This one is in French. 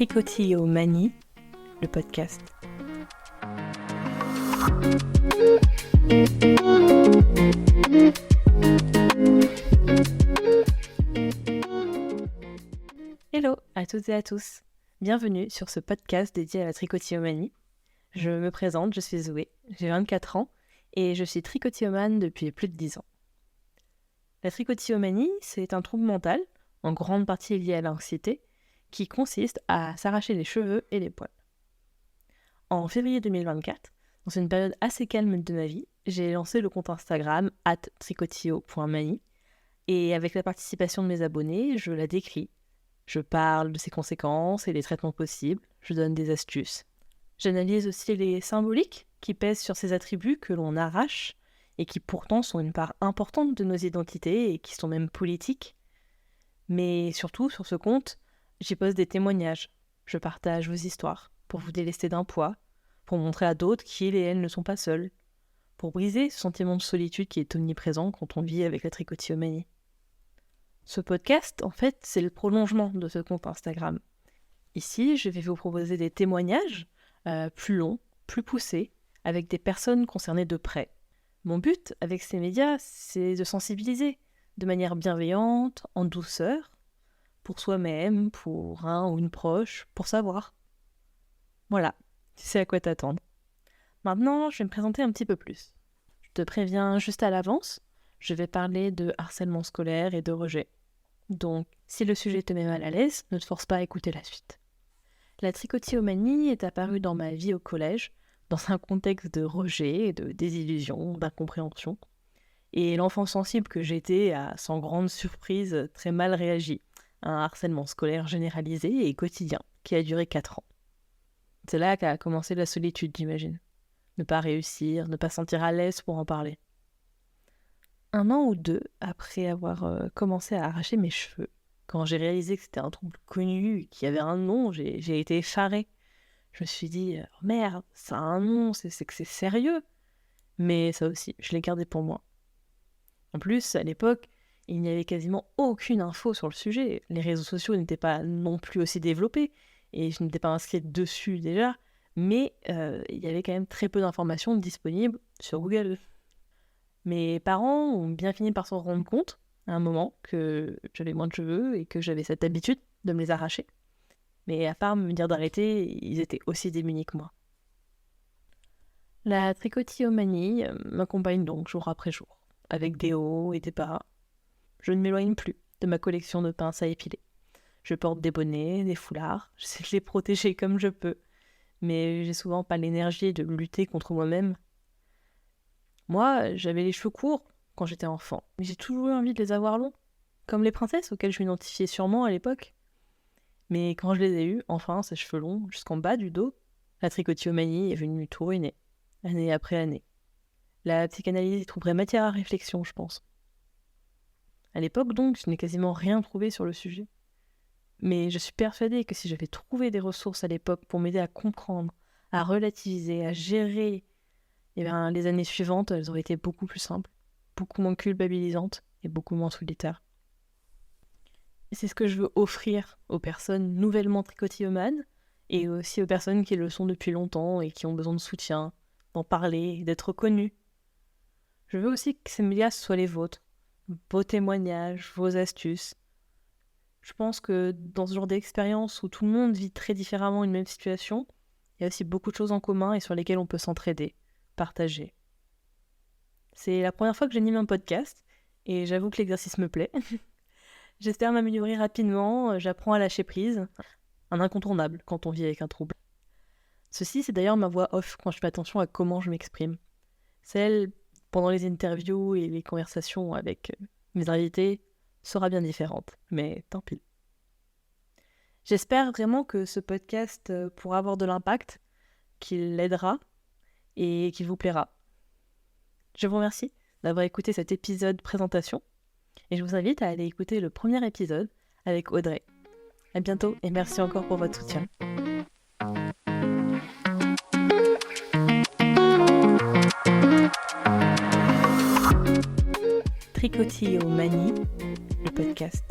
Tricotillomanie, le podcast. Hello à toutes et à tous. Bienvenue sur ce podcast dédié à la tricotillomanie. Je me présente, je suis Zoé, j'ai 24 ans et je suis tricotillomane depuis plus de 10 ans. La tricotillomanie, c'est un trouble mental, en grande partie lié à l'anxiété, qui consiste à s'arracher les cheveux et les poils. En février 2024, dans une période assez calme de ma vie, j'ai lancé le compte Instagram @tricotio.manie et avec la participation de mes abonnés, je la décris. Je parle de ses conséquences et des traitements possibles, je donne des astuces. J'analyse aussi les symboliques qui pèsent sur ces attributs que l'on arrache et qui pourtant sont une part importante de nos identités et qui sont même politiques. Mais surtout, sur ce compte, j'y pose des témoignages. Je partage vos histoires pour vous délester d'un poids, pour montrer à d'autres qu'ils et elles ne sont pas seuls, pour briser ce sentiment de solitude qui est omniprésent quand on vit avec la tricotillomanie. Ce podcast, en fait, c'est le prolongement de ce compte Instagram. Ici, je vais vous proposer des témoignages plus longs, plus poussés, avec des personnes concernées de près. Mon but avec ces médias, c'est de sensibiliser de manière bienveillante, en douceur, pour soi-même, pour un ou une proche, pour savoir. Voilà, tu sais à quoi t'attendre. Maintenant, je vais me présenter un petit peu plus. Je te préviens juste à l'avance, je vais parler de harcèlement scolaire et de rejet. Donc, si le sujet te met mal à l'aise, ne te force pas à écouter la suite. La tricotillomanie est apparue dans ma vie au collège, dans un contexte de rejet, de désillusion, d'incompréhension. Et l'enfant sensible que j'étais a, sans grande surprise, très mal réagi à un harcèlement scolaire généralisé et quotidien qui a duré 4 ans. C'est là qu'a commencé la solitude, j'imagine. Ne pas réussir, ne pas se sentir à l'aise pour en parler. 1 an ou 2 après avoir commencé à arracher mes cheveux, quand j'ai réalisé que c'était un trouble connu, qu'il y avait un nom, j'ai été effarée. Je me suis dit, oh merde, ça a un nom, c'est que c'est sérieux. Mais ça aussi, je l'ai gardé pour moi. En plus, à l'époque, il n'y avait quasiment aucune info sur le sujet. Les réseaux sociaux n'étaient pas non plus aussi développés, et je n'étais pas inscrite dessus déjà, mais il y avait quand même très peu d'informations disponibles sur Google. Mes parents ont bien fini par s'en rendre compte, à un moment, que j'avais moins de cheveux et que j'avais cette habitude de me les arracher. Mais à part me dire d'arrêter, ils étaient aussi démunis que moi. La tricotillomanie m'accompagne donc jour après jour, avec des hauts et des bas. Je ne m'éloigne plus de ma collection de pinces à épiler. Je porte des bonnets, des foulards, j'essaie de les protéger comme je peux, mais j'ai souvent pas l'énergie de lutter contre moi-même. Moi, j'avais les cheveux courts quand j'étais enfant, mais j'ai toujours eu envie de les avoir longs, comme les princesses auxquelles je m'identifiais sûrement à l'époque. Mais quand je les ai eus, enfin, ces cheveux longs, jusqu'en bas du dos, la tricotillomanie est venue tout ruiner, année après année. La psychanalyse y trouverait matière à réflexion, je pense. À l'époque, donc, je n'ai quasiment rien trouvé sur le sujet. Mais je suis persuadée que si j'avais trouvé des ressources à l'époque pour m'aider à comprendre, à relativiser, à gérer, les années suivantes, elles auraient été beaucoup plus simples, beaucoup moins culpabilisantes et beaucoup moins solitaires. Et c'est ce que je veux offrir aux personnes nouvellement tricotillomanes et aussi aux personnes qui le sont depuis longtemps et qui ont besoin de soutien, d'en parler, d'être reconnues. Je veux aussi que ces médias soient les vôtres, vos témoignages, vos astuces. Je pense que dans ce genre d'expérience où tout le monde vit très différemment une même situation, il y a aussi beaucoup de choses en commun et sur lesquelles on peut s'entraider, partager. C'est la première fois que j'anime un podcast et j'avoue que l'exercice me plaît. J'espère m'améliorer rapidement, j'apprends à lâcher prise, un incontournable quand on vit avec un trouble. Ceci, c'est d'ailleurs ma voix off quand je fais attention à comment je m'exprime. Celle, pendant les interviews et les conversations avec mes invités, sera bien différente, mais tant pis. J'espère vraiment que ce podcast pourra avoir de l'impact, qu'il l'aidera et qu'il vous plaira. Je vous remercie d'avoir écouté cet épisode présentation et je vous invite à aller écouter le premier épisode avec Audrey. À bientôt et merci encore pour votre soutien. Tricotillomanie, le podcast.